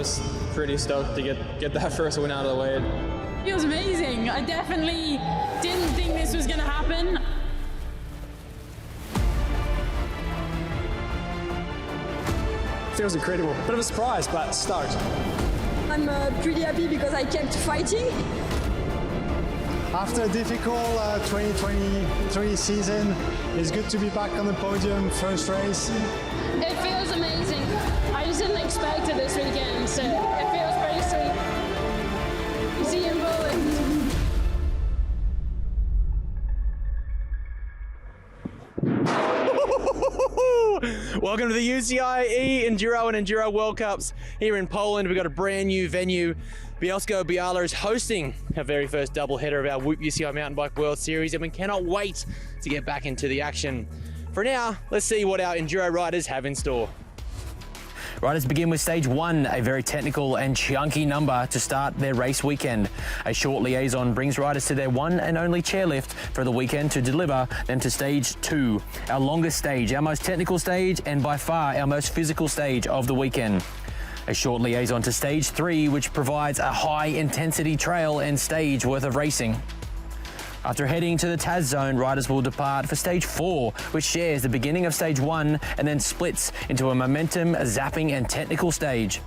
just pretty stoked to get that first win out of the way. It was amazing. I definitely didn't think this was going to happen. Feels incredible. Bit of a surprise, but stoked. I'm pretty happy because I kept fighting. After a difficult 2023 season, it's good to be back on the podium, first race. It feels amazing. I just didn't expect it this weekend, so it feels pretty sweet. See you in Poland. Welcome to the UCI E-enduro and Enduro World Cups here in Poland. We've got a brand new venue. Bielsko Biala is hosting our very first doubleheader of our Whoop UCI Mountain Bike World Series, and we cannot wait to get back into the action. For now, let's see what our enduro riders have in store. Riders begin with stage one, a very technical and chunky number to start their race weekend. A short liaison brings riders to their one and only chairlift for the weekend to deliver them to stage two, our longest stage, our most technical stage, and by far our most physical stage of the weekend. A short liaison to stage three, which provides a high intensity trail and stage worth of racing. After heading to the Taz zone, riders will depart for stage four, which shares the beginning of stage one and then splits into a momentum, zapping and technical stage.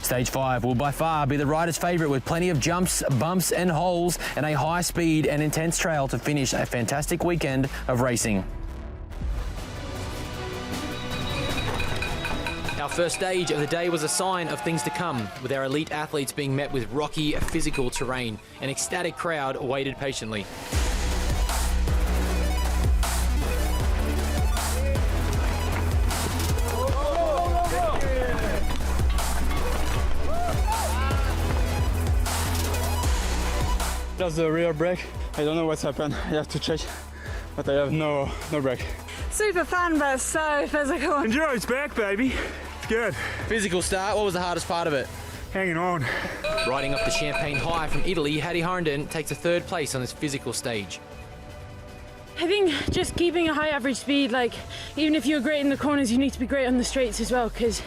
Stage five will by far be the rider's favorite, with plenty of jumps, bumps and holes and a high speed and intense trail to finish a fantastic weekend of racing. Our first stage of the day was a sign of things to come, with our elite athletes being met with rocky, physical terrain. An ecstatic crowd waited patiently. Just the rear brake. I don't know what's happened. I have to check, but I have no brake. Super fun, but so physical. Enduro's back, baby. It's good. Physical start, what was the hardest part of it? Hanging on. Riding up the Champagne High from Italy, Hattie Harnden takes a third place on this physical stage. I think just keeping a high average speed, like even if you're great in the corners, you need to be great on the straights as well, because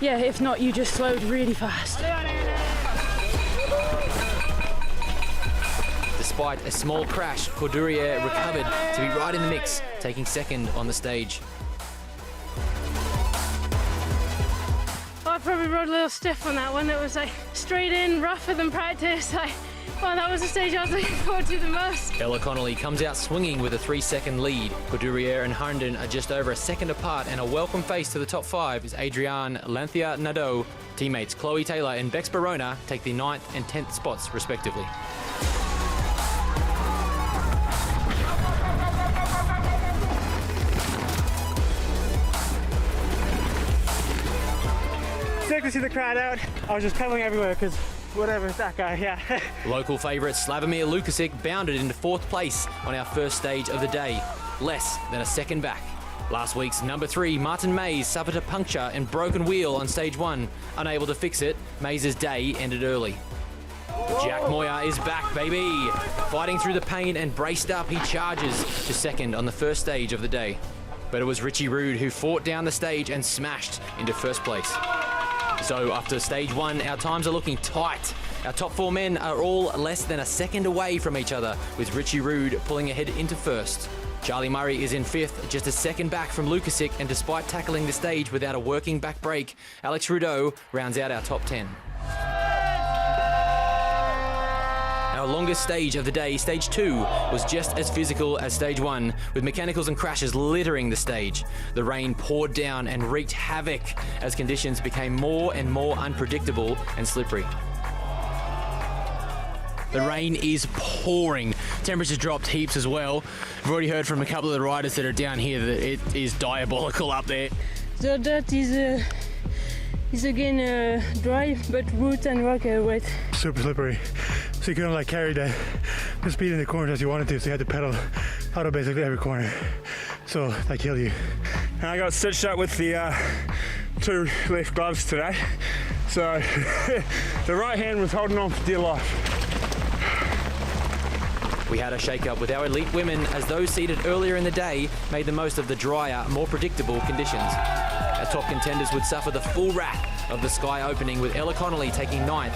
yeah, if not, you just slowed really fast. Despite a small crash, Couturier recovered to be right in the mix, taking second on the stage. I probably rode a little stiff on that one. It was like straight in, rougher than practice. Well, that was the stage I was looking forward to the most. Ella Connolly comes out swinging with a 3-second lead. Couturier and Harnden are just over a second apart, and a welcome face to the top five is Adrian Lanthia Nadeau. Teammates Chloe Taylor and Bex Barona take the 9th and 10th spots respectively. Sick to see the crowd out. I was just pedaling everywhere because whatever, that guy, yeah. Local favourite Slawomir Lukasik bounded into 4th place on our first stage of the day, less than a second back. Last week's number 3, Martin Mays, suffered a puncture and broken wheel on stage 1. Unable to fix it, Mays' day ended early. Jack Moyer is back, baby! Fighting through the pain and braced up, he charges to second on the first stage of the day. But it was Richie Rude who fought down the stage and smashed into 1st place. So after stage 1, our times are looking tight. Our top 4 men are all less than a second away from each other, with Richie Rude pulling ahead into 1st. Charlie Murray is in 5th, just a second back from Lukasik, and despite tackling the stage without a working back brake, Alex Rudeau rounds out our top 10. Our longest stage of the day, stage 2, was just as physical as stage 1, with mechanicals and crashes littering the stage. The rain poured down and wreaked havoc as conditions became more and more unpredictable and slippery. The rain is pouring. Temperatures dropped heaps as well. I've already heard from a couple of the riders that are down here that it is diabolical up there. The dirt is again dry, but root and rock are wet. Super slippery. So you couldn't carry the speed in the corners as you wanted to, so you had to pedal out of basically every corner. So that killed you. And I got stitched up with the 2 left gloves today. So the right hand was holding on for dear life. We had a shake-up with our elite women as those seated earlier in the day made the most of the drier, more predictable conditions. Our top contenders would suffer the full wrath of the sky opening, with Ella Connolly taking 9th,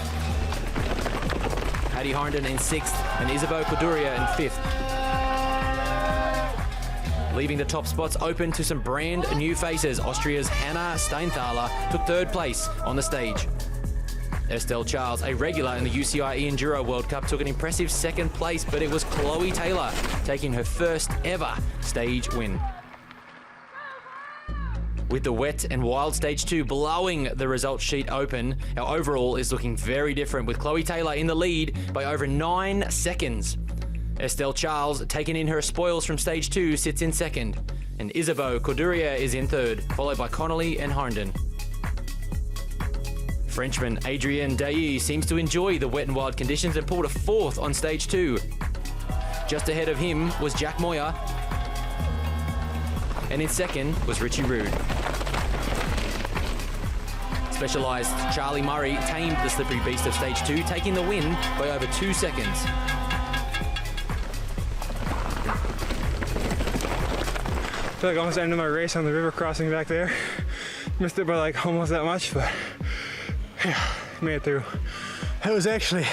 Hattie Harnden in 6th, and Isabeau Corduria in 5th. Leaving the top spots open to some brand new faces, Austria's Hannah Steinthaler took 3rd place on the stage. Estelle Charles, a regular in the UCI Enduro World Cup, took an impressive 2nd place, but it was Chloe Taylor taking her first ever stage win. With the wet and wild stage 2 blowing the results sheet open, our overall is looking very different, with Chloe Taylor in the lead by over 9 seconds. Estelle Charles, taking in her spoils from stage 2, sits in 2nd, and Isabeau Corduria is in 3rd, followed by Connolly and Harnden. Frenchman Adrien Dailly seems to enjoy the wet and wild conditions and pulled a 4th on stage 2. Just ahead of him was Jack Moyer, and in 2nd was Richie Rude. Specialised Charlie Murray tamed the slippery beast of stage 2, taking the win by over 2 seconds. I feel like I almost ended my race on the river crossing back there. Missed it by like almost that much, but yeah, made it through. It was actually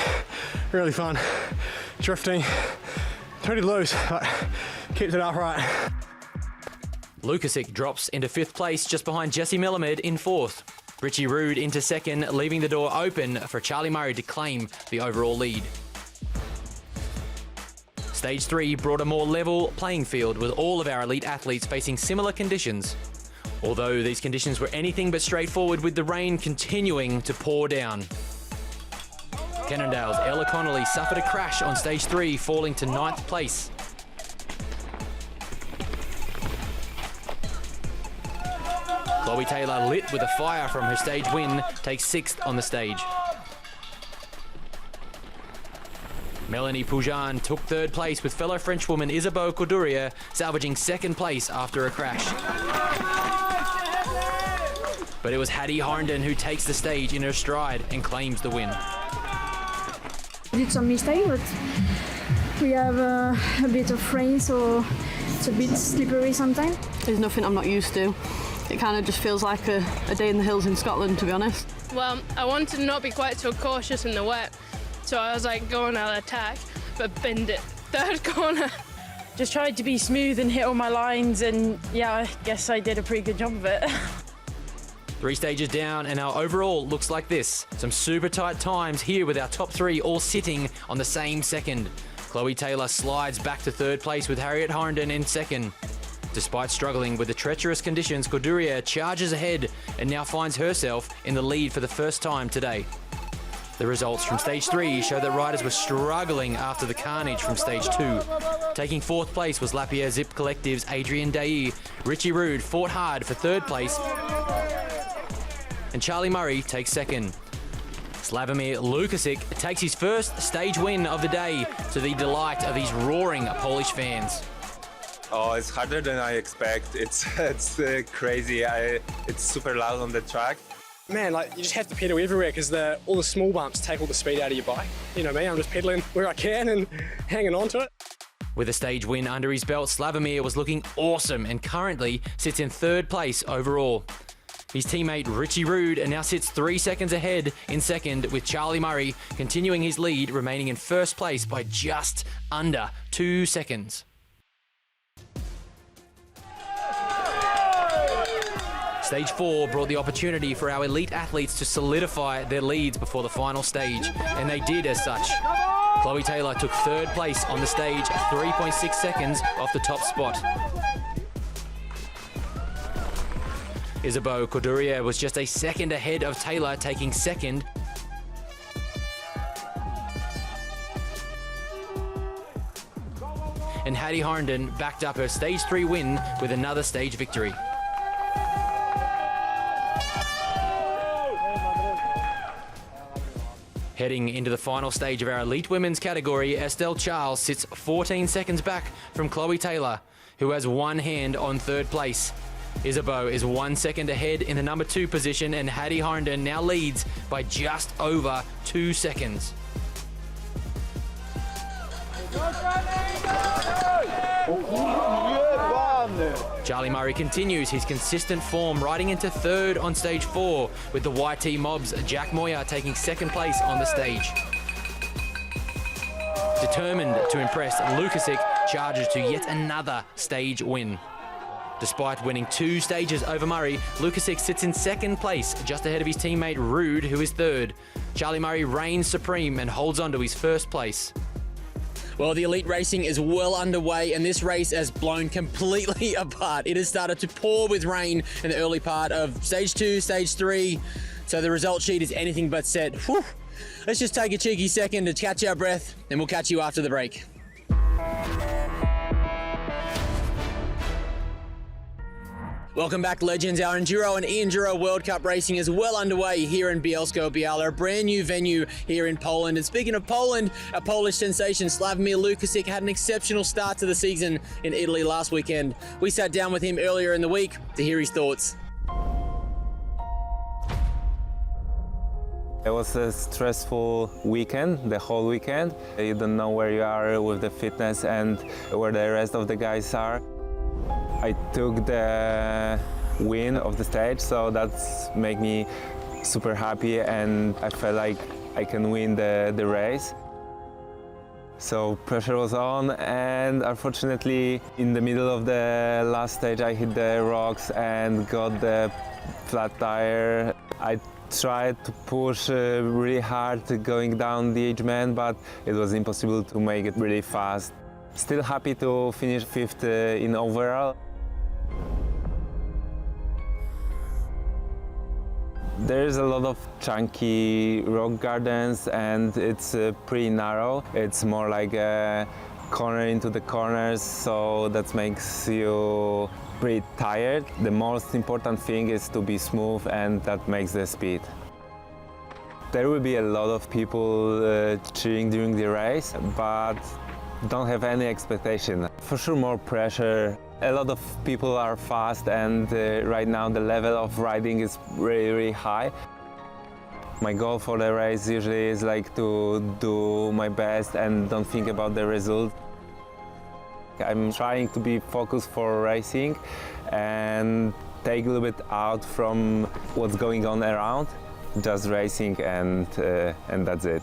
really fun. Drifting, pretty loose, but kept it upright. Lukasik drops into 5th place just behind Jesse Melamed in 4th. Richie Rude into 2nd, leaving the door open for Charlie Murray to claim the overall lead. Stage 3 brought a more level playing field, with all of our elite athletes facing similar conditions. Although these conditions were anything but straightforward, with the rain continuing to pour down. Cannondale's Ella Connolly suffered a crash on stage 3, falling to 9th place. Chloe Taylor, lit with a fire from her stage win, takes 6th on the stage. Melanie Poujan took 3rd place, with fellow Frenchwoman Isabeau Corduria salvaging 2nd place after a crash. But it was Hattie Harnden who takes the stage in her stride and claims the win. We did some mistake, but we have a bit of rain, so it's a bit slippery sometimes. There's nothing I'm not used to. It kind of just feels like a day in the hills in Scotland, to be honest. Well, I wanted to not be quite so cautious in the wet, so I was like going out of attack, but binned it. 3rd corner. Just tried to be smooth and hit all my lines, and yeah, I guess I did a pretty good job of it. 3 stages down, and our overall looks like this. Some super tight times here, with our top 3 all sitting on the same 2nd. Chloe Taylor slides back to 3rd place, with Harriet Harnden in 2nd. Despite struggling with the treacherous conditions, Corduria charges ahead and now finds herself in the lead for the first time today. The results from stage 3 show that riders were struggling after the carnage from stage 2. Taking 4th place was Lapierre Zip Collective's Adrien Dailly. Richie Rude fought hard for 3rd place, and Charlie Murray takes 2nd. Slawomir Lukasik takes his first stage win of the day, to the delight of these roaring Polish fans. Oh, it's harder than I expect. It's crazy. It's super loud on the track. Man, like, you just have to pedal everywhere, because all the small bumps take all the speed out of your bike. You know me, I'm just pedaling where I can and hanging on to it. With a stage win under his belt, Slawomir was looking awesome and currently sits in 3rd place overall. His teammate Richie Rude now sits 3 seconds ahead in 2nd, with Charlie Murray continuing his lead, remaining in 1st place by just under 2 seconds. Stage 4 brought the opportunity for our elite athletes to solidify their leads before the final stage, and they did as such. Chloe Taylor took 3rd place on the stage, 3.6 seconds off the top spot. Isabeau Corduria was just a second ahead of Taylor, taking 2nd. And Hattie Harnden backed up her stage 3 win with another stage victory. Heading into the final stage of our elite women's category, Estelle Charles sits 14 seconds back from Chloe Taylor, who has one hand on 3rd place. Isabeau is 1 second ahead in the number 2 position, and Hattie Harnden now leads by just over 2 seconds. Charlie Murray continues his consistent form, riding into third on stage 4, with the YT Mob's Jack Moyer taking second place on the stage. Determined to impress, Lukasik charges to yet another stage win. Despite winning 2 stages over Murray, Lukasik sits in second place, just ahead of his teammate Rude, who is third. Charlie Murray reigns supreme and holds on to his first place. Well, the elite racing is well underway, and this race has blown completely apart. It has started to pour with rain in the early part of stage 2, stage 3, so the result sheet is anything but set. Whew. Let's just take a cheeky second to catch our breath, and we'll catch you after the break. Welcome back, legends. Our Enduro and E-enduro World Cup racing is well underway here in Bielsko Biala, a brand new venue here in Poland. And speaking of Poland, our Polish sensation Slawomir Lukasik had an exceptional start to the season in Italy last weekend. We sat down with him earlier in the week to hear his thoughts. It was a stressful weekend, the whole weekend. You don't know where you are with the fitness and where the rest of the guys are. I took the win of the stage, so that's made me super happy, and I felt like I can win the race. So pressure was on, and unfortunately in the middle of the last stage I hit the rocks and got the flat tire. I tried to push really hard going down the edge man, but it was impossible to make it really fast. Still happy to finish 5th in overall. There's a lot of chunky rock gardens, and it's pretty narrow. It's more like a corner into the corners, so that makes you pretty tired. The most important thing is to be smooth, and that makes the speed. There will be a lot of people cheering during the race, but don't have any expectation. For sure more pressure. A lot of people are fast, and right now the level of riding is really high. My goal for the race usually is like to do my best and don't think about the result. I'm trying to be focused for racing and take a little bit out from what's going on around, just racing, and that's it.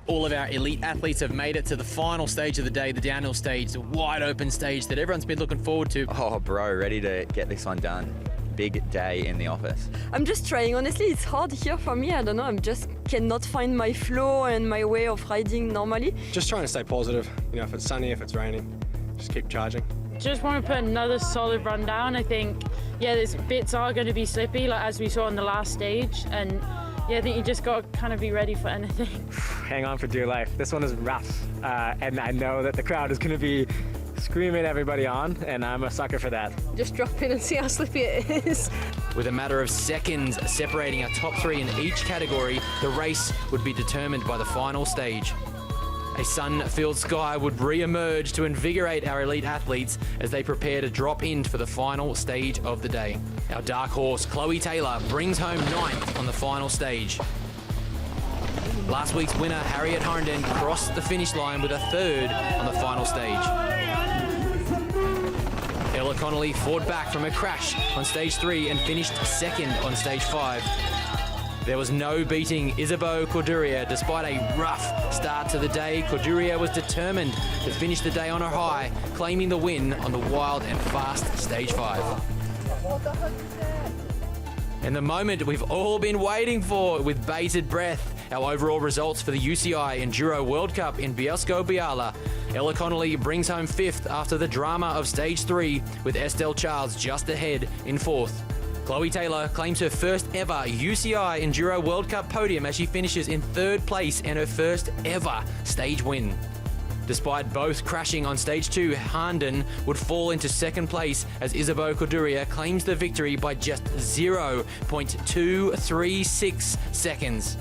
All of our elite athletes have made it to the final stage of the day, the downhill stage, the wide open stage that everyone's been looking forward to. Oh, bro, ready to get this one done. Big day in the office. I'm just trying. Honestly, it's hard here for me. I don't know. I'm just cannot find my flow and my way of riding normally. Just trying to stay positive. You know, if it's sunny, if it's raining, just keep charging. Just want to put another solid run down. I think, yeah, there's bits are going to be slippy, like as we saw on the last stage, and yeah, I think you just got to kind of be ready for anything. Hang on for dear life. This one is rough, and I know that the crowd is going to be screaming everybody on, and I'm a sucker for that. Just drop in and see how slippy it is. With a matter of seconds separating our top 3 in each category, the race would be determined by the final stage. A sun-filled sky would re-emerge to invigorate our elite athletes as they prepare to drop in for the final stage of the day. Our dark horse, Chloe Taylor, brings home 9th on the final stage. Last week's winner, Harriet Harnden, crossed the finish line with a 3rd on the final stage. Ella Connolly fought back from a crash on stage 3 and finished 2nd on stage 5. There was no beating Isabeau Corduria. Despite a rough start to the day, Corduria was determined to finish the day on a high, claiming the win on the wild and fast stage 5. And the moment we've all been waiting for with bated breath, our overall results for the UCI Enduro World Cup in Bielsko Biala. Ella Connolly brings home 5th after the drama of stage 3, with Estelle Charles just ahead in 4th. Chloe Taylor claims her first ever UCI Enduro World Cup podium as she finishes in 3rd place and her first ever stage win. Despite both crashing on stage 2, Harnden would fall into 2nd place as Isabeau Corduria claims the victory by just 0.236 seconds.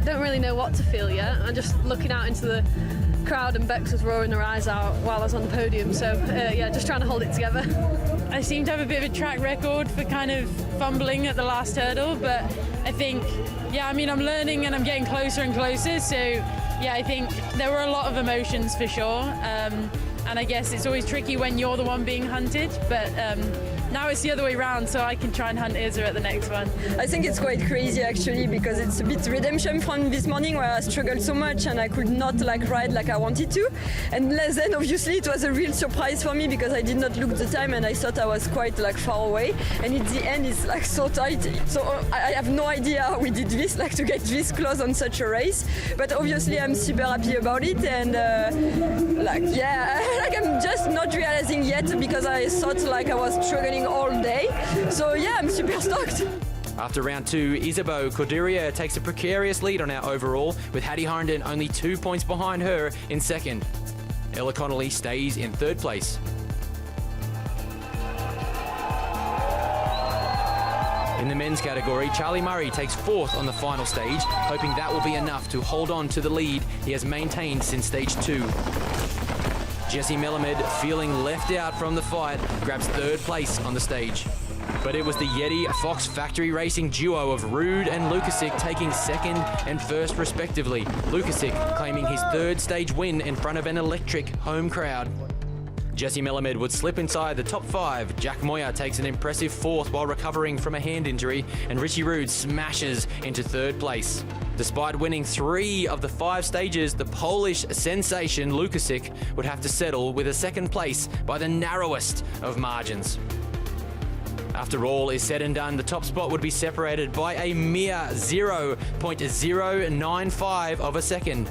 Don't really know what to feel yet. I'm just looking out into the crowd, and Bex was roaring her eyes out while I was on the podium, so yeah, just trying to hold it together. I seem to have a bit of a track record for kind of fumbling at the last hurdle, but I think, yeah, I mean, I'm learning and I'm getting closer and closer, so yeah, I think there were a lot of emotions for sure, and I guess it's always tricky when you're the one being hunted, but now it's the other way around, so I can try and hunt Izza at the next one. I think it's quite crazy actually, because it's a bit redemption from this morning where I struggled so much and I could not like ride like I wanted to. And then obviously it was a real surprise for me because I did not look the time and I thought I was quite like far away. And at the end it's like so tight. So I have no idea how we did this, like to get this close on such a race. But obviously I'm super happy about it, and like yeah, like I'm just not realizing yet because I thought like I was struggling all day. So yeah, I'm super stoked. After round 2, Isabeau Corderia takes a precarious lead on our overall, with Hattie Harnden only 2 points behind her in second. Ella Connolly stays in third place. In the men's category, Charlie Murray takes fourth on the final stage, hoping that will be enough to hold on to the lead he has maintained since stage 2. Jesse Melamed, feeling left out from the fight, grabs third place on the stage. But it was the Yeti Fox Factory Racing duo of Ruud and Lukasik taking second and first respectively. Lukasik claiming his third stage win in front of an electric home crowd. Jesse Melamed would slip inside the top 5. Jack Moya takes an impressive fourth while recovering from a hand injury, and Richie Ruud smashes into third place. Despite winning 3 of the 5 stages, the Polish sensation Lukasik would have to settle with a second place by the narrowest of margins. After all is said and done, the top spot would be separated by a mere 0.095 of a second.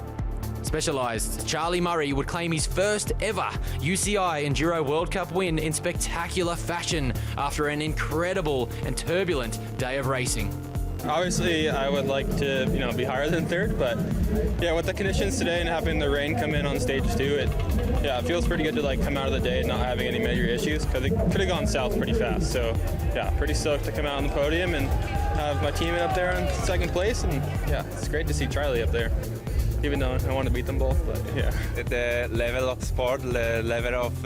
Specialised Charlie Murray would claim his first ever UCI Enduro World Cup win in spectacular fashion after an incredible and turbulent day of racing. Obviously, I would like to, be higher than third, but yeah, with the conditions today and having the rain come in on stage 2, it feels pretty good to like come out of the day not having any major issues, because it could have gone south pretty fast. So yeah, pretty stoked to come out on the podium and have my teammate up there in second place, and yeah, it's great to see Charlie up there. Even though I want to beat them both, but yeah. The level of sport, the level of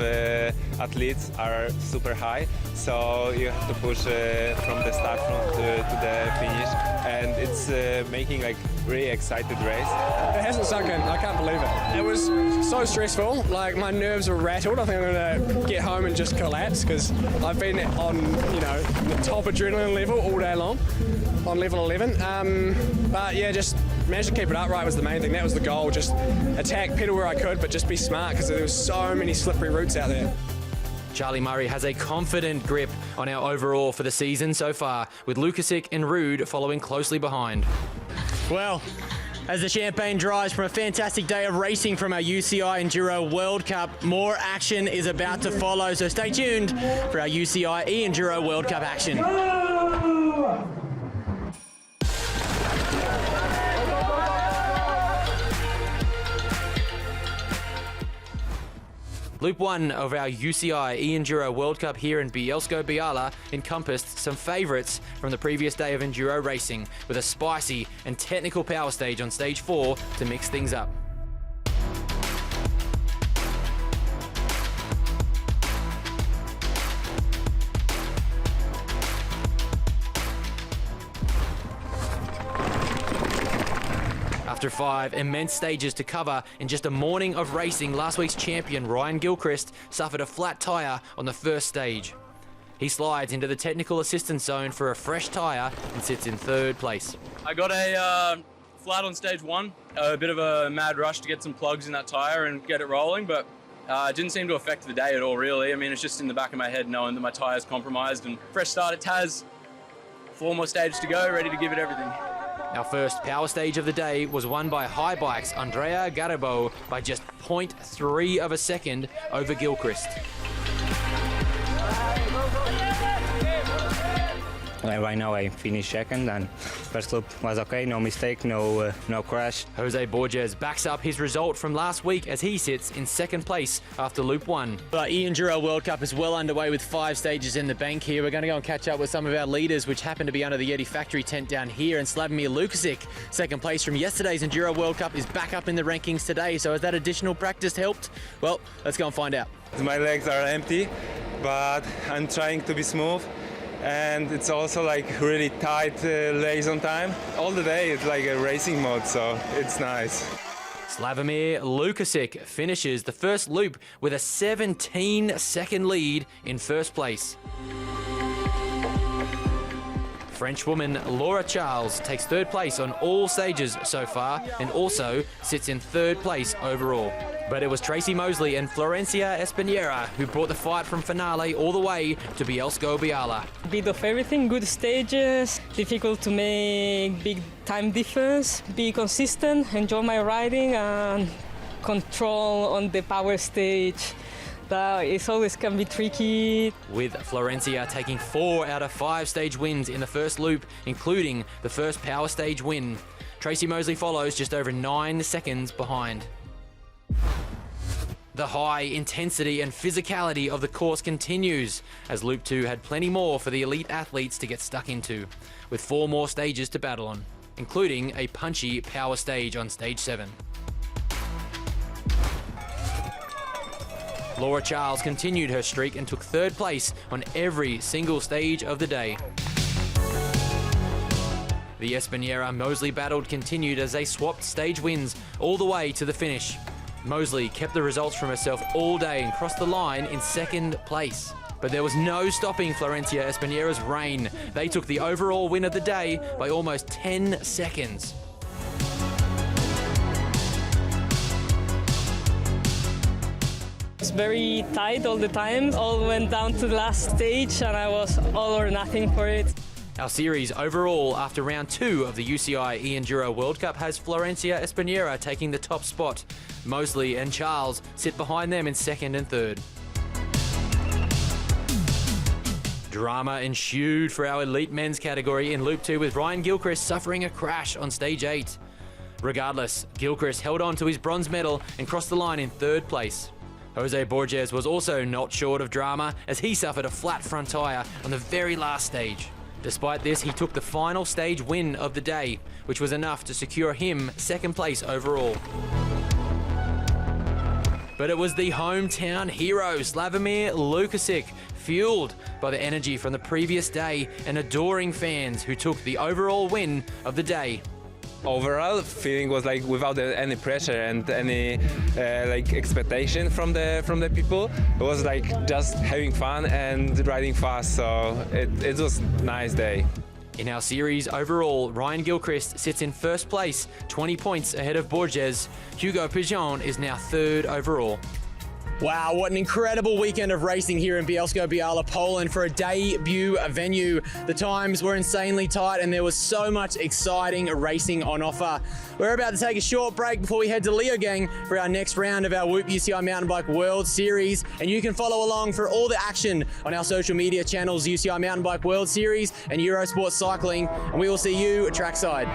athletes are super high, so you have to push from the start to the finish, and it's making like really excited race. It hasn't sunk in, I can't believe it. It was so stressful, like my nerves were rattled. I think I'm going to get home and just collapse because I've been on, the top adrenaline level all day long, on level 11. But yeah, just managed to keep it upright was the main thing. That was the goal, just attack, pedal where I could, but just be smart because there was so many slippery routes out there. Charlie Murray has a confident grip on our overall for the season so far, with Lukasik and Ruud following closely behind. Well, as the champagne dries from a fantastic day of racing from our UCI Enduro World Cup, more action is about to follow, so stay tuned for our UCI E-Enduro World Cup action. Loop 1 of our UCI E-Enduro World Cup here in Bielsko Biala encompassed some favourites from the previous day of enduro racing, with a spicy and technical power stage on stage 4 to mix things up. After 5 immense stages to cover in just a morning of racing, last week's champion Ryan Gilchrist suffered a flat tyre on the first stage. He slides into the technical assistance zone for a fresh tyre and sits in third place. I got a flat on stage 1, a bit of a mad rush to get some plugs in that tyre and get it rolling, but it didn't seem to affect the day at all, really. I mean, it's just in the back of my head knowing that my tyre's compromised, and fresh start at Taz, 4 more stages to go, ready to give it everything. Our first power stage of the day was won by High Bike's Andrea Garibo by just 0.3 of a second over Gilchrist. Right now I finished second, and first loop was okay, no mistake, no crash. Jose Borges backs up his result from last week as he sits in second place after loop 1. The E-Enduro World Cup is well underway with 5 stages in the bank here. We're going to go and catch up with some of our leaders, which happen to be under the Yeti factory tent down here. And Slawomir Lukasik, second place from yesterday's Enduro World Cup, is back up in the rankings today. So has that additional practice helped? Well, let's go and find out. My legs are empty, but I'm trying to be smooth. And it's also like really tight race on time. All the day it's like a racing mode, so it's nice. Slawomir Lukasik finishes the first loop with a 17-second lead in first place. Frenchwoman Laura Charles takes third place on all stages so far and also sits in third place overall. But it was Tracy Mosley and Florencia Espinera who brought the fight from Finale all the way to Bielsko Biala. Bit of everything, good stages, difficult to make big time difference, be consistent, enjoy my riding and control on the power stage. That it always can be tricky. With Florencia taking 4 out of 5 stage wins in the first loop, including the first power stage win. Tracy Mosley follows just over 9 seconds behind. The high intensity and physicality of the course continues, as Loop 2 had plenty more for the elite athletes to get stuck into, with 4 more stages to battle on, including a punchy power stage on stage 7. Laura Charles continued her streak and took third place on every single stage of the day. The Espinera-Mosley battle continued as they swapped stage wins all the way to the finish. Mosley kept the results from herself all day and crossed the line in second place. But there was no stopping Florencia Espinera's reign. They took the overall win of the day by almost 10 seconds. It's very tight all the time. All went down to the last stage and I was all or nothing for it. Our series overall after round 2 of the UCI E-enduro World Cup has Florencia Espinera taking the top spot. Mosley and Charles sit behind them in second and third. Drama ensued for our elite men's category in Loop 2 with Ryan Gilchrist suffering a crash on stage 8. Regardless, Gilchrist held on to his bronze medal and crossed the line in third place. Jose Borges was also not short of drama as he suffered a flat front tyre on the very last stage. Despite this, he took the final stage win of the day, which was enough to secure him second place overall. But it was the hometown hero, Slawomir Lukasik, fueled by the energy from the previous day and adoring fans who took the overall win of the day. Overall feeling was like without any pressure and any like expectation from the people. It was like just having fun and riding fast, so it was a nice day. In our series overall, Ryan Gilchrist sits in first place, 20 points ahead of Borges. Hugo Pigeon is now third overall. Wow, what an incredible weekend of racing here in Bielsko Biala, Poland for a debut venue. The times were insanely tight and there was so much exciting racing on offer. We're about to take a short break before we head to Leogang for our next round of our Whoop UCI Mountain Bike World Series. And you can follow along for all the action on our social media channels, UCI Mountain Bike World Series and Eurosport Cycling. And we will see you trackside.